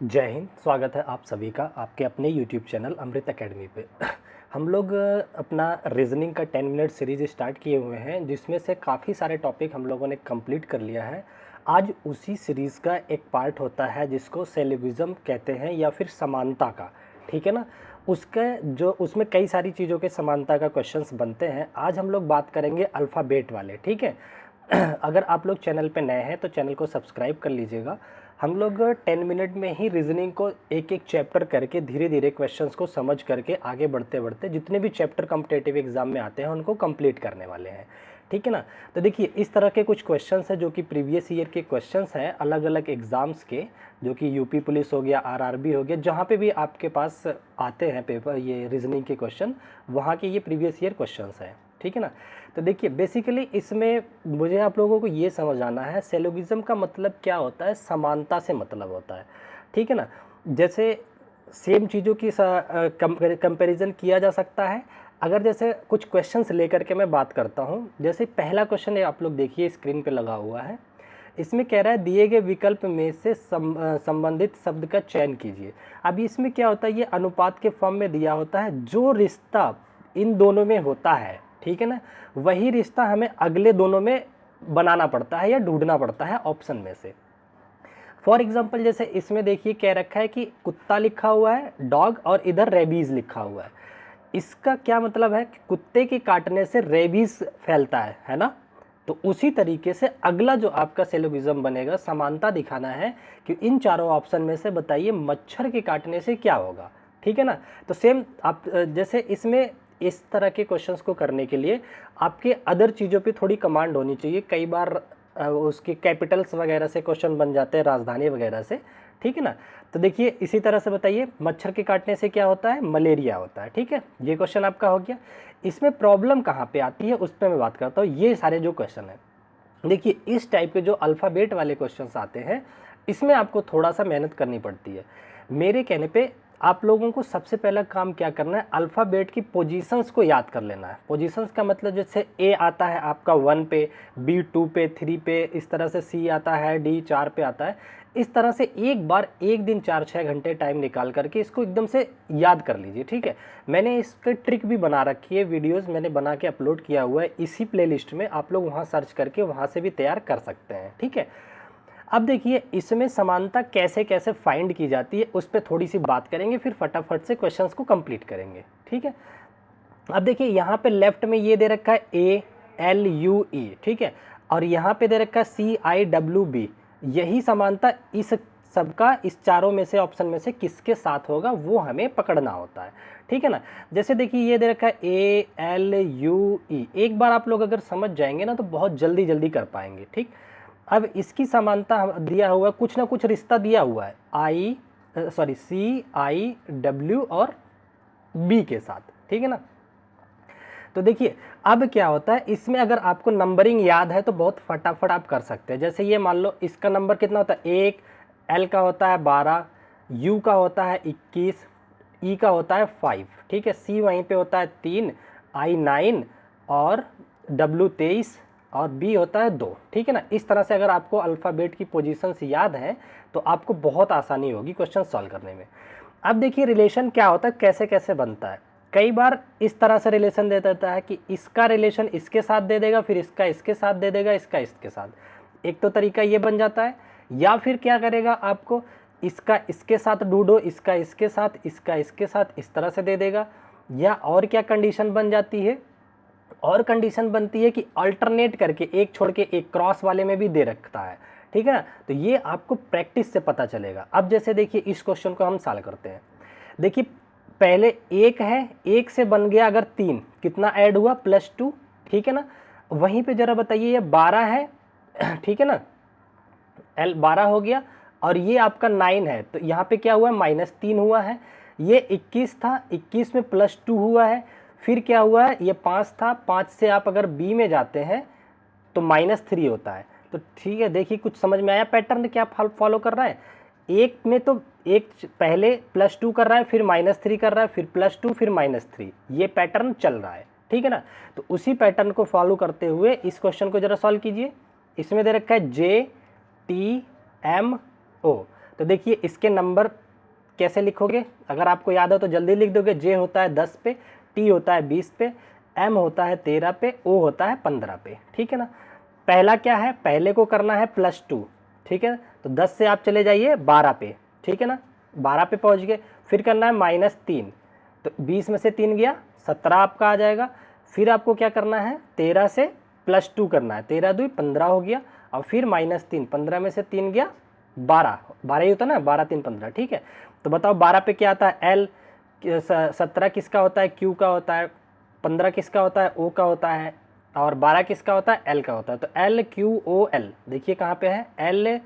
जय हिंद। स्वागत है आप सभी का आपके अपने यूट्यूब चैनल अमृत एकेडमी पे। हम लोग अपना रीजनिंग का 10 मिनट सीरीज स्टार्ट किए हुए हैं, जिसमें से काफ़ी सारे टॉपिक हम लोगों ने कंप्लीट कर लिया है। आज उसी सीरीज़ का एक पार्ट होता है जिसको सेलिविज़म कहते हैं या फिर समानता का, ठीक है ना। उसका जो उसमें कई सारी चीज़ों के समानता का क्वेश्चंस बनते हैं। आज हम लोग बात करेंगे अल्फ़ाबेट वाले, ठीक है। अगर आप लोग चैनल पे नए हैं तो चैनल को सब्सक्राइब कर लीजिएगा। हम लोग 10 मिनट में ही रीजनिंग को एक एक चैप्टर करके धीरे धीरे क्वेश्चंस को समझ करके आगे बढ़ते बढ़ते जितने भी चैप्टर कॉम्पिटिटिव एग्जाम में आते हैं उनको कंप्लीट करने वाले हैं, ठीक है ना। तो देखिए, इस तरह के कुछ क्वेश्चंस हैं जो कि प्रीवियस ईयर के क्वेश्चंस हैं अलग अलग एग्ज़ाम्स के, जो कि यूपी पुलिस हो गया, आरआरबी हो गया, जहाँ पे भी आपके पास आते हैं पेपर ये रीजनिंग के क्वेश्चन, वहाँ के ये प्रीवियस ईयर क्वेश्चंस हैं, ठीक है ना। तो देखिए, बेसिकली इसमें मुझे आप लोगों को ये समझ आना है सिलोगिज्म का मतलब क्या होता है। समानता से मतलब होता है, ठीक है ना। जैसे सेम चीज़ों की कंपैरिजन किया जा सकता है। अगर जैसे कुछ क्वेश्चंस लेकर के मैं बात करता हूँ, जैसे पहला क्वेश्चन आप लोग देखिए स्क्रीन पे लगा हुआ है। इसमें कह रहा है दिए गए विकल्प में से संबंधित शब्द का चयन कीजिए। अब इसमें क्या होता है, ये अनुपात के फॉर्म में दिया होता है। जो रिश्ता इन दोनों में होता है, ठीक है ना, वही रिश्ता हमें अगले दोनों में बनाना पड़ता है या ढूंढना पड़ता है ऑप्शन में से। फॉर एग्जाम्पल, जैसे इसमें देखिए कह रखा है कि कुत्ता लिखा हुआ है, डॉग, और इधर रेबीज लिखा हुआ है। इसका क्या मतलब है कि कुत्ते के काटने से रेबीज फैलता है ना। तो उसी तरीके से अगला जो आपका सिलोगिज्म बनेगा, समानता दिखाना है कि इन चारों ऑप्शन में से बताइए मच्छर के काटने से क्या होगा, ठीक है ना। तो सेम आप जैसे इसमें इस तरह के क्वेश्चंस को करने के लिए आपके अदर चीज़ों पे थोड़ी कमांड होनी चाहिए। कई बार उसके कैपिटल्स वगैरह से क्वेश्चन बन जाते हैं, राजधानी वगैरह से, ठीक है ना। तो देखिए, इसी तरह से बताइए मच्छर के काटने से क्या होता है, मलेरिया होता है, ठीक है। ये क्वेश्चन आपका हो गया। इसमें प्रॉब्लम कहाँ पे आती है उस पर मैं बात करता हूँ। ये सारे जो क्वेश्चन है, देखिए इस टाइप के जो अल्फ़ाबेट वाले क्वेश्चंस आते हैं, इसमें आपको थोड़ा सा मेहनत करनी पड़ती है। मेरे कहने पे आप लोगों को सबसे पहला काम क्या करना है, अल्फ़ाबेट की पोजीशंस को याद कर लेना है। पोजीशंस का मतलब जैसे ए आता है आपका 1 पे, बी 2 पे, 3 पे, इस तरह से सी आता है, डी 4 पे आता है। इस तरह से एक बार एक दिन 4-6 घंटे टाइम निकाल करके इसको एकदम से याद कर लीजिए, ठीक है। मैंने इस पर ट्रिक भी बना रखी है, वीडियोज़ मैंने बना के अपलोड किया हुआ है इसी प्लेलिस्ट में, आप लोग वहाँ सर्च करके वहाँ से भी तैयार कर सकते हैं, ठीक है। अब देखिए, इसमें समानता कैसे कैसे फाइंड की जाती है उस पर थोड़ी सी बात करेंगे, फिर फटाफट से क्वेश्चंस को कंप्लीट करेंगे, ठीक है। अब देखिए, यहाँ पे लेफ्ट में ये दे रखा है ALUE, ठीक है, और यहाँ पे दे रखा है CIWB। यही समानता इस सबका इस चारों में से ऑप्शन में से किसके साथ होगा वो हमें पकड़ना होता है, ठीक है ना। जैसे देखिए ये दे रखा है ALUE। एक बार आप लोग अगर समझ जाएंगे ना तो बहुत जल्दी जल्दी कर पाएंगे, ठीक। अब इसकी समानता दिया हुआ है, कुछ ना कुछ रिश्ता दिया हुआ है CIW और B के साथ, ठीक है ना। तो देखिए, अब क्या होता है, इसमें अगर आपको नंबरिंग याद है तो बहुत फटाफट आप कर सकते हैं। जैसे ये मान लो इसका नंबर कितना होता है 1, L का होता है 12, U का होता है 21, E का होता है 5, ठीक है, C वहीं पे होता है 3, I 9 और W 23 और B होता है 2, ठीक है ना। इस तरह से अगर आपको अल्फ़ाबेट की पोजीशंस याद हैं तो आपको बहुत आसानी होगी क्वेश्चन सॉल्व करने में। अब देखिए, रिलेशन क्या होता है, कैसे कैसे बनता है। कई बार इस तरह से रिलेशन दे देता है कि इसका रिलेशन इसके साथ दे देगा, फिर इसका इसके साथ दे देगा, इसका इसके साथ। एक तो तरीका ये बन जाता है, या फिर क्या करेगा आपको, इसका इसके साथ ढूंढो, इसका इसके साथ, इसका इसके साथ, इस तरह से दे देगा। या और क्या कंडीशन बन जाती है, और कंडीशन बनती है कि अल्टरनेट करके एक छोड़ के एक क्रॉस वाले में भी दे रखता है, ठीक है ना। तो ये आपको प्रैक्टिस से पता चलेगा। अब जैसे देखिए, इस क्वेश्चन को हम सॉल्व करते हैं। देखिए, पहले एक है, एक से बन गया अगर 3, कितना ऐड हुआ +2, ठीक है ना। वहीं पे जरा बताइए, ये 12 है, ठीक है ना, L 12 हो गया, और ये आपका 9 है, तो यहाँ पे क्या हुआ, -3 हुआ है। ये 21 था, 21 में +2 हुआ है, फिर क्या हुआ है, ये 5 था, 5 से आप अगर B में जाते हैं तो -3 होता है। तो ठीक है, देखिए कुछ समझ में आया पैटर्न क्या फॉलो कर रहा है। एक में तो एक पहले +2 कर रहा है, फिर -3 कर रहा है, फिर +2, फिर -3, ये पैटर्न चल रहा है, ठीक है ना। तो उसी पैटर्न को फॉलो करते हुए इस क्वेश्चन को जरा सॉल्व कीजिए। इसमें दे रखा है JTMO, तो देखिए इसके नंबर कैसे लिखोगे, अगर आपको याद हो तो जल्दी लिख दोगे। जे होता है 10 पे, टी होता है 20 पे, एम होता है 13 पे, ओ होता है 15 पे, ठीक है ना। पहला क्या है, पहले को करना है +2, ठीक है। तो 10 से आप चले जाइए 12 पे, ठीक है ना, 12 पे पहुंच गए। फिर करना है -3, तो 20 में से 3 गया 17 आपका आ जाएगा। फिर आपको क्या करना है, 13 से +2 करना है, 13 दूई 15 हो गया, और फिर -3, 15 में से 3 गया 12, 12 ही होता है ना, 12 3 15, ठीक है। तो बताओ 12 पे क्या आता है, एल, 17 किसका होता है, क्यू का होता है, 15 किसका होता है, ओ का होता है, और 12 किसका होता है, एल का होता है। तो एल क्यू ओ एल, देखिए कहाँ पे है, एल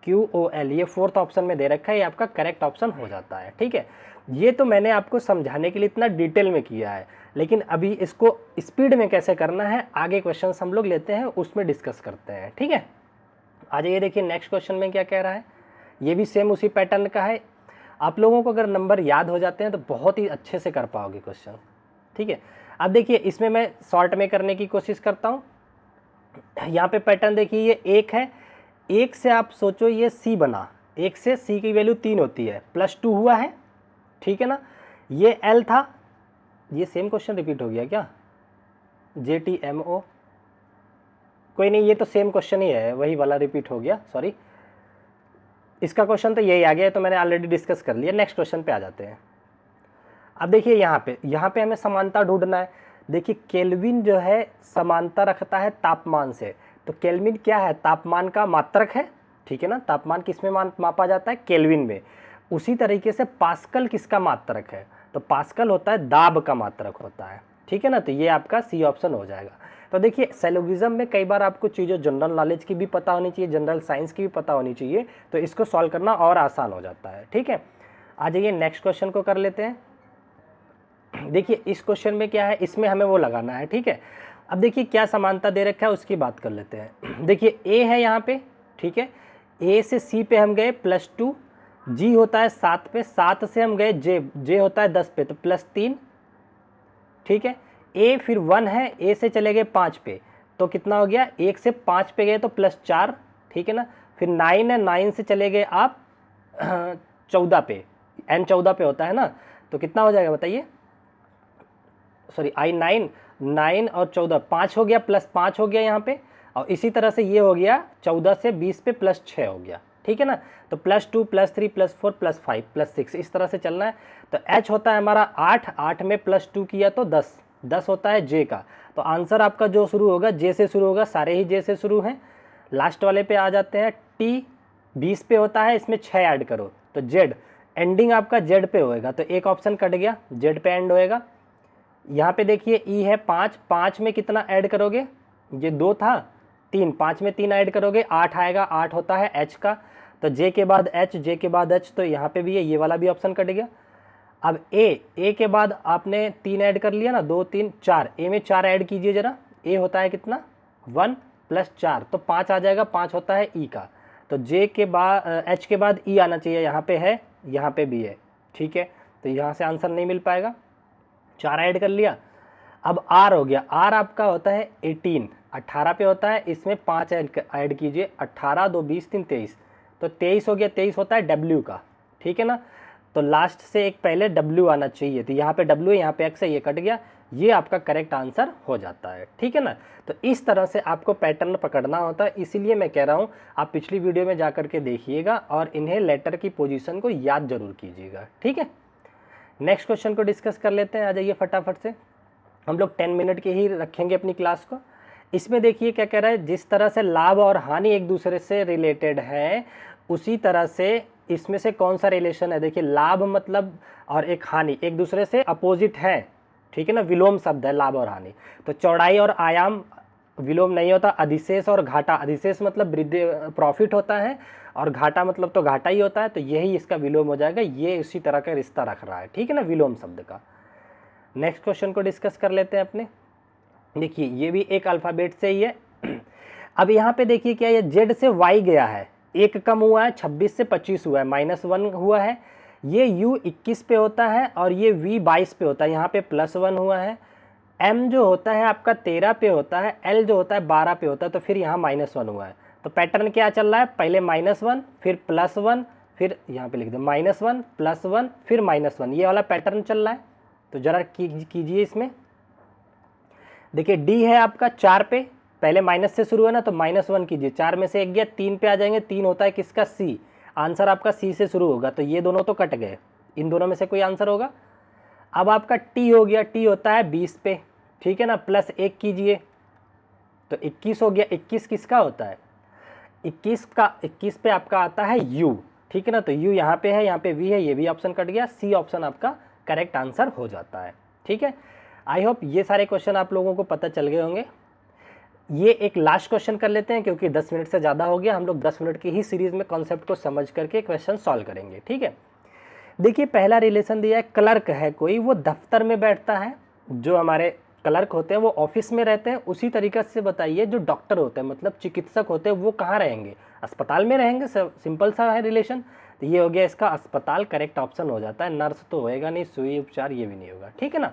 क्यू ओ एल, ये 4th ऑप्शन में दे रखा है, ये आपका करेक्ट ऑप्शन हो जाता है, ठीक है। ये तो मैंने आपको समझाने के लिए इतना डिटेल में किया है, लेकिन अभी इसको स्पीड में कैसे करना है, आगे क्वेश्चंस हम लोग लेते हैं, उसमें डिस्कस करते हैं, ठीक है। आ जाइए, देखिए नेक्स्ट क्वेश्चन में क्या कह रहा है, ये भी सेम उसी पैटर्न का है। आप लोगों को अगर नंबर याद हो जाते हैं तो बहुत ही अच्छे से कर पाओगे क्वेश्चन, ठीक है। अब देखिए इसमें मैं शॉर्ट में करने की कोशिश करता हूँ। यहाँ पे पैटर्न देखिए, ये 1 है, 1 से आप सोचो ये C बना, 1 से C की वैल्यू 3 होती है, +2 हुआ है, ठीक है ना। ये L था, ये सेम क्वेश्चन रिपीट हो गया क्या, JTMO, कोई नहीं, ये तो सेम क्वेश्चन ही है, वही वाला रिपीट हो गया, सॉरी। इसका क्वेश्चन तो यही आ गया, तो मैंने ऑलरेडी डिस्कस कर लिया। नेक्स्ट क्वेश्चन पे आ जाते हैं। अब देखिए यहाँ पे हमें समानता ढूंढना है। देखिए केल्विन जो है समानता रखता है तापमान से, तो केल्विन क्या है, तापमान का मात्रक है, ठीक है ना। तापमान किस में मापा जाता है, केल्विन में। उसी तरीके से पास्कल किसका मात्रक है, तो पास्कल होता है दाब का मात्रक होता है, ठीक है ना। तो ये आपका सी ऑप्शन हो जाएगा। तो देखिए सिलोगिज्म में कई बार आपको चीज़ें जनरल नॉलेज की भी पता होनी चाहिए, जनरल साइंस की भी पता होनी चाहिए, तो इसको सॉल्व करना और आसान हो जाता है, ठीक है। आ जाइए नेक्स्ट क्वेश्चन को कर लेते हैं। देखिए इस क्वेश्चन में क्या है, इसमें हमें वो लगाना है, ठीक है। अब देखिए क्या समानता दे रखा है उसकी बात कर लेते हैं। देखिए ए है यहाँ पे, ठीक है, ए से सी पे हम गए +2, जी होता है 7 पे, 7 से हम गए जे होता है 10 पे, तो +3, ठीक है। ए फिर 1 है, ए से चले गए 5 पे, तो कितना हो गया, 1 से 5 पे गए तो +4, ठीक है ना। फिर 9 है, 9 से चले गए आप 14 पे, n 14 पे होता है ना, तो कितना हो जाएगा बताइए, सॉरी आई 9 और 14, 5 हो गया, +5 हो गया यहाँ पे, और इसी तरह से ये हो गया 14 से 20 पे +6 हो गया, ठीक है ना। तो +2 +3 +4 +5 +6 इस तरह से चलना है। तो h होता है हमारा 8 में +2 किया तो 10 होता है j का। तो आंसर आपका जो शुरू होगा j से शुरू होगा, सारे ही j से शुरू हैं। लास्ट वाले पे आ जाते हैं, t 20 पे होता है, इसमें 6 ऐड करो तो z, एंडिंग आपका z पे होएगा, तो एक ऑप्शन कट गया, z पे एंड होएगा। यहाँ पे देखिए e है 5 में कितना ऐड करोगे, ये 2 था 3, 5 में 3 ऐड करोगे 8 आएगा, 8 होता है h का। तो j के बाद h, तो यहाँ पे भी है, ये वाला भी ऑप्शन कट गया। अब a के बाद आपने 3 ऐड कर लिया ना, 2 3 4, a में 4 ऐड कीजिए जरा, a होता है कितना 1 + 4, तो 5 आ जाएगा, 5 होता है e का। तो j के बाद h के बाद e आना चाहिए, यहाँ पे है, यहाँ पे भी है, ठीक है। तो यहाँ से आंसर नहीं मिल पाएगा, 4 ऐड कर लिया। अब r हो गया, r आपका होता है 18 पे होता है, इसमें 5 ऐड कीजिए, 18 2 20 3 23, तो 23 हो गया, 23 होता है w का, ठीक है ना। तो लास्ट से एक पहले w आना चाहिए, तो यहाँ पे w है, यहाँ पे x है, ये कट गया, ये आपका करेक्ट आंसर हो जाता है, ठीक है ना। तो इस तरह से आपको पैटर्न पकड़ना होता है, इसीलिए मैं कह रहा हूँ आप पिछली वीडियो में जा करके देखिएगा और इन्हें लेटर की पोजीशन को याद जरूर कीजिएगा, ठीक है। नेक्स्ट क्वेश्चन को डिस्कस कर लेते हैं, आ जाइए फटाफट से, हम लोग 10 मिनट के ही रखेंगे अपनी क्लास को। इसमें देखिए क्या कह रहा है, जिस तरह से लाभ और हानि एक दूसरे से रिलेटेड है, उसी तरह से इसमें से कौन सा रिलेशन है। देखिए लाभ मतलब और एक हानि एक दूसरे से अपोजिट है, ठीक है ना, विलोम शब्द है लाभ और हानि। तो चौड़ाई और आयाम विलोम नहीं होता, अधिशेष और घाटा, अधिशेष मतलब वृद्धि प्रॉफिट होता है, और घाटा मतलब तो घाटा ही होता है, तो यही इसका विलोम हो जाएगा, ये उसी तरह का रिश्ता रख रहा है, ठीक है ना, विलोम शब्द का। नेक्स्ट क्वेश्चन को डिस्कस कर लेते हैं अपने। देखिए ये भी एक अल्फ़ाबेट से ही है। अब यहाँ पे देखिए क्या, ये z से y गया है, एक कम हुआ है, 26 से 25 हुआ है, -1 हुआ है, ये u 21 पे होता है और ये v 22 पे होता है, यहाँ पे +1 हुआ है, m जो होता है आपका 13 पे होता है, l जो होता है 12 पे होता है, तो फिर यहाँ -1 हुआ है। तो पैटर्न क्या चल रहा है, पहले -1 फिर +1 फिर यहाँ पे लिख दो -1 +1 फिर -1, ये वाला पैटर्न चल रहा है। तो ज़रा कीजिए इसमें। देखिए डी है आपका 4 पे, पहले माइनस से शुरू है ना, तो -1 कीजिए, 4 में से 1 गया, 3 पे आ जाएंगे, 3 होता है किसका, सी, आंसर आपका सी से शुरू होगा, तो ये दोनों तो कट गए, इन दोनों में से कोई आंसर होगा। अब आपका टी हो गया, टी होता है 20 पे, ठीक है ना, +1 कीजिए तो 21 हो गया। 21 किसका होता है, 21 पे आपका आता है यू, ठीक है ना, तो यू यहाँ पे है, यहाँ पे वी है, ये भी ऑप्शन कट गया, सी ऑप्शन आपका करेक्ट आंसर हो जाता है। ठीक है, आई होप ये सारे क्वेश्चन आप लोगों को पता चल गए होंगे। ये एक लास्ट क्वेश्चन कर लेते हैं क्योंकि 10 मिनट से ज़्यादा हो गया, हम लोग 10 मिनट की ही सीरीज़ में कॉन्सेप्ट को समझ करके क्वेश्चन सॉल्व करेंगे। ठीक है, देखिए पहला रिलेशन दिया है, क्लर्क है कोई, वो दफ्तर में बैठता है, जो हमारे क्लर्क होते हैं वो ऑफिस में रहते हैं। उसी तरीके से बताइए जो डॉक्टर होते हैं मतलब चिकित्सक होते हैं वो कहाँ रहेंगे, अस्पताल में रहेंगे, सिंपल सा है रिलेशन। तो ये हो गया इसका अस्पताल, करेक्ट ऑप्शन हो जाता है। नर्स तो होएगा नहीं, सुई उपचार ये भी नहीं होगा, ठीक है ना।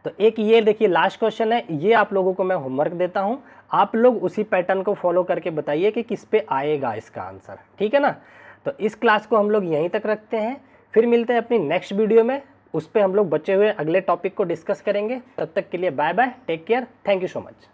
तो एक ये देखिए लास्ट क्वेश्चन है, ये आप लोगों को मैं होमवर्क देता हूँ, आप लोग उसी पैटर्न को फॉलो करके बताइए कि किस पे आएगा इसका आंसर, ठीक है ना। तो इस क्लास को हम लोग यहीं तक रखते हैं, फिर मिलते हैं अपनी नेक्स्ट वीडियो में, उस पर हम लोग बचे हुए अगले टॉपिक को डिस्कस करेंगे। तब तक के लिए bye bye, take care, thank you so much.